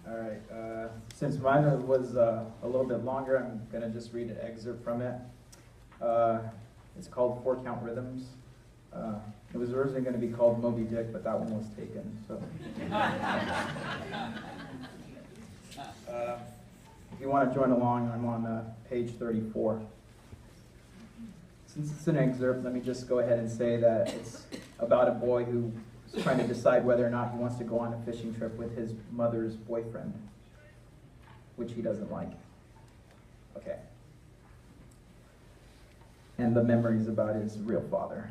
All right. Since mine was a little bit longer, I'm going to just read an excerpt from it. It's called Four Count Rhythms. It was originally going to be called Moby Dick, but that one was taken. So, if you want to join along, I'm on page 34. Since it's an excerpt, let me just go ahead and say that it's about a boy who is trying to decide whether or not he wants to go on a fishing trip with his mother's boyfriend, which he doesn't like. Okay. And the memories about his real father.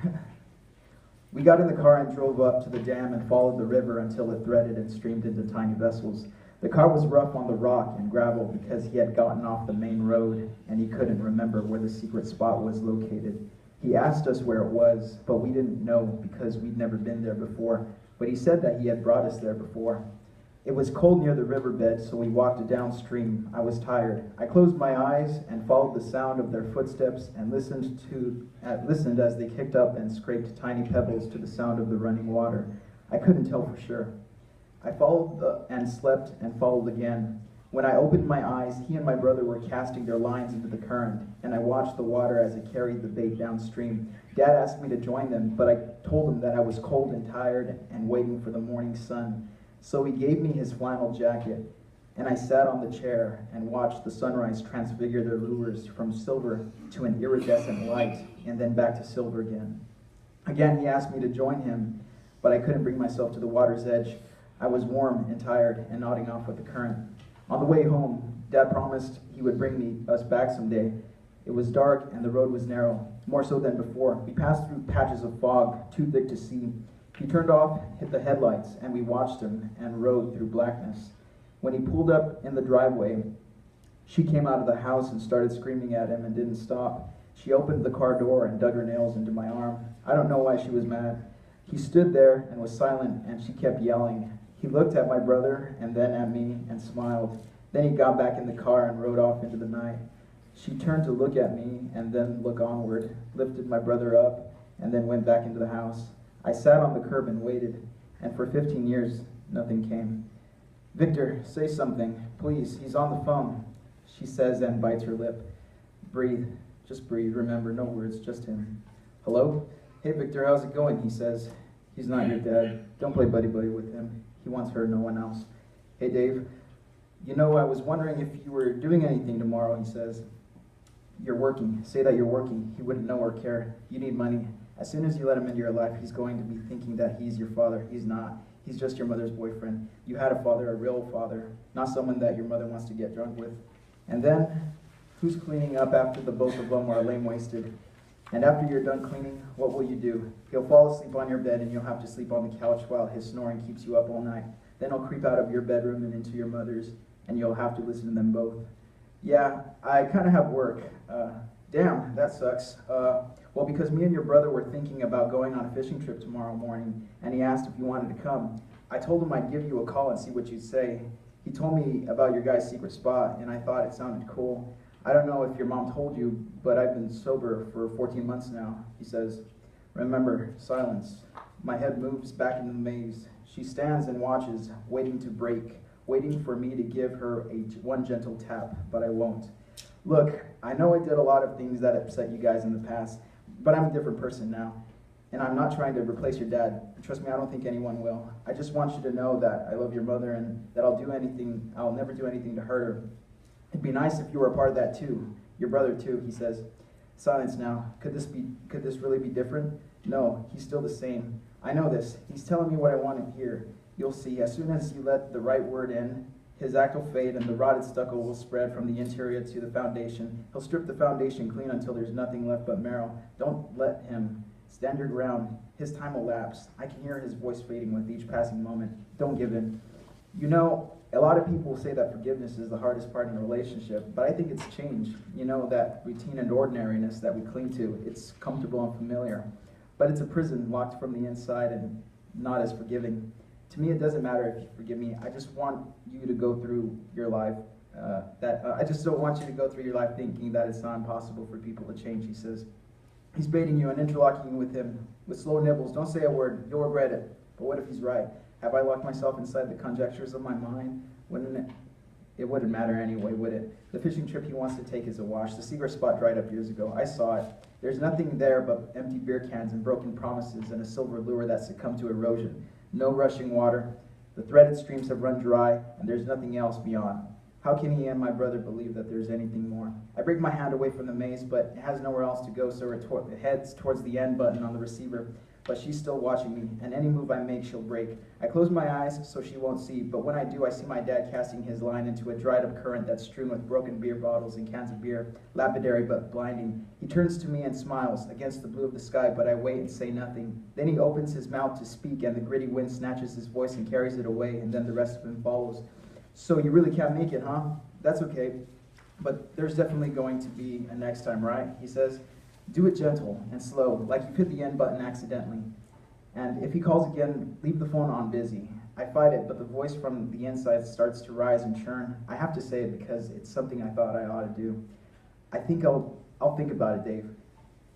We got in the car and drove up to the dam and followed the river until it threaded and streamed into tiny vessels. The car was rough on the rock and gravel because he had gotten off the main road and he couldn't remember where the secret spot was located. He asked us where it was, but we didn't know because we'd never been there before. But he said that he had brought us there before. It was cold near the riverbed, so we walked downstream. I was tired. I closed my eyes and followed the sound of their footsteps and listened as they kicked up and scraped tiny pebbles to the sound of the running water. I couldn't tell for sure. I followed and slept and followed again. When I opened my eyes, he and my brother were casting their lines into the current, and I watched the water as it carried the bait downstream. Dad asked me to join them, but I told him that I was cold and tired and waiting for the morning sun. So he gave me his flannel jacket, and I sat on the chair and watched the sunrise transfigure their lures from silver to an iridescent light, and then back to silver again. Again, he asked me to join him, but I couldn't bring myself to the water's edge. I was warm and tired and nodding off with the current. On the way home, Dad promised he would bring us back someday. It was dark and the road was narrow, more so than before. We passed through patches of fog, too thick to see. He turned off, hit the headlights, and we watched him and rode through blackness. When he pulled up in the driveway, she came out of the house and started screaming at him and didn't stop. She opened the car door and dug her nails into my arm. I don't know why she was mad. He stood there and was silent, and she kept yelling. He looked at my brother and then at me and smiled. Then he got back in the car and rode off into the night. She turned to look at me and then look onward, lifted my brother up, and then went back into the house. I sat on the curb and waited, and for 15 years, nothing came. Victor, say something, please. He's on the phone, she says and bites her lip. Breathe, just breathe. Remember, no words, just him. Hello? Hey, Victor, how's it going? He says. He's not your dad. Don't play buddy-buddy with him. He wants her, no one else. Hey, Dave. You know, I was wondering if you were doing anything tomorrow, he says. You're working. Say that you're working. He wouldn't know or care. You need money. As soon as you let him into your life, he's going to be thinking that he's your father. He's not. He's just your mother's boyfriend. You had a father, a real father, not someone that your mother wants to get drunk with. And then, who's cleaning up after the both of them are lame-wasted? And after you're done cleaning, what will you do? He'll fall asleep on your bed and you'll have to sleep on the couch while his snoring keeps you up all night. Then he'll creep out of your bedroom and into your mother's, and you'll have to listen to them both. Yeah, I kind of have work. Damn, that sucks. Well, because me and your brother were thinking about going on a fishing trip tomorrow morning, and he asked if you wanted to come. I told him I'd give you a call and see what you'd say. He told me about your guy's secret spot, and I thought it sounded cool. I don't know if your mom told you, but I've been sober for 14 months now, he says. Remember, silence. My head moves back in the maze. She stands and watches, waiting to break, waiting for me to give her one gentle tap, but I won't. Look, I know I did a lot of things that upset you guys in the past, but I'm a different person now, and I'm not trying to replace your dad. Trust me, I don't think anyone will. I just want you to know that I love your mother and that I'll never do anything to hurt her. It'd be nice if you were a part of that too. Your brother too, he says. Silence now. Could this really be different? No, he's still the same. I know this. He's telling me what I want to hear. You'll see, as soon as you let the right word in, his act will fade and the rotted stucco will spread from the interior to the foundation. He'll strip the foundation clean until there's nothing left but marrow. Don't let him. Stand your ground. His time will lapse. I can hear his voice fading with each passing moment. Don't give in. You know, a lot of people say that forgiveness is the hardest part in a relationship, but I think it's change. You know, that routine and ordinariness that we cling to. It's comfortable and familiar, but it's a prison locked from the inside and not as forgiving. To me, it doesn't matter if you forgive me. I just want you to go through your life. I just don't want you to go through your life thinking that it's not impossible for people to change, he says. He's baiting you and interlocking you with him with slow nibbles. Don't say a word. You'll regret it. But what if he's right? Have I locked myself inside the conjectures of my mind? Wouldn't It wouldn't matter anyway, would it? The fishing trip he wants to take is awash. The secret spot dried up years ago. I saw it. There's nothing there but empty beer cans and broken promises and a silver lure that succumbed to erosion. No rushing water. The threaded streams have run dry, and there's nothing else beyond. How can he and my brother believe that there's anything more? I break my hand away from the maze, but it has nowhere else to go, so it heads towards the end button on the receiver. But she's still watching me, and any move I make, she'll break. I close my eyes so she won't see, but when I do, I see my dad casting his line into a dried-up current that's strewn with broken beer bottles and cans of beer, lapidary but blinding. He turns to me and smiles against the blue of the sky, but I wait and say nothing. Then he opens his mouth to speak, and the gritty wind snatches his voice and carries it away, and then the rest of him follows. So you really can't make it, huh? That's okay, but there's definitely going to be a next time, right? He says. Do it gentle and slow, like you hit the end button accidentally. And if he calls again, leave the phone on busy. I fight it, but the voice from the inside starts to rise and churn. I have to say it because it's something I thought I ought to do. I think I'll think about it, Dave.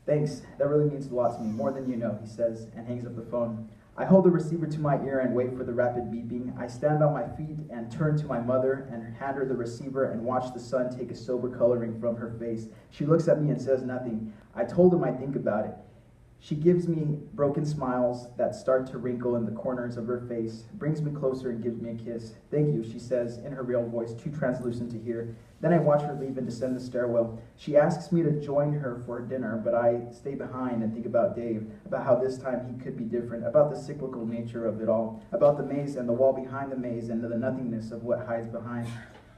Thanks, that really means a lot to me, more than you know, he says, and hangs up the phone. I hold the receiver to my ear and wait for the rapid beeping. I stand on my feet and turn to my mother and hand her the receiver and watch the sun take a sober coloring from her face. She looks at me and says nothing. I told him I'd think about it. She gives me broken smiles that start to wrinkle in the corners of her face, brings me closer and gives me a kiss. Thank you, she says in her real voice, too translucent to hear. Then I watch her leave and descend the stairwell. She asks me to join her for dinner, but I stay behind and think about Dave, about how this time he could be different, about the cyclical nature of it all, about the maze and the wall behind the maze and the nothingness of what hides behind.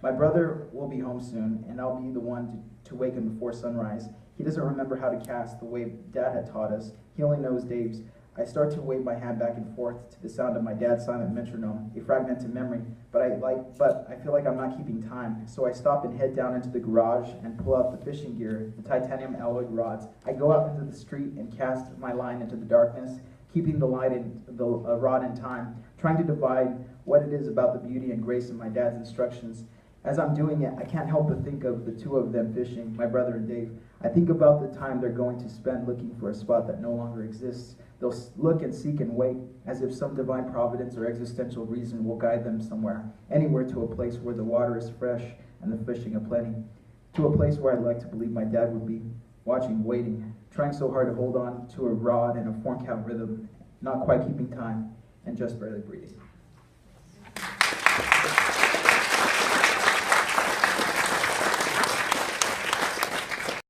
My brother will be home soon, and I'll be the one to wake him before sunrise. He doesn't remember how to cast the way Dad had taught us. He only knows Dave's. I start to wave my hand back and forth to the sound of my dad's silent metronome, a fragmented memory, but I feel like I'm not keeping time. So I stop and head down into the garage and pull out the fishing gear, the titanium alloyed rods. I go out into the street and cast my line into the darkness, keeping the rod in time, trying to divide what it is about the beauty and grace of my dad's instructions. As I'm doing it, I can't help but think of the two of them fishing, my brother and Dave. I think about the time they're going to spend looking for a spot that no longer exists. They'll look and seek and wait, as if some divine providence or existential reason will guide them somewhere, anywhere to a place where the water is fresh and the fishing aplenty. To a place where I'd like to believe my dad would be, watching, waiting, trying so hard to hold on to a rod and a form count rhythm, not quite keeping time, and just barely breathing.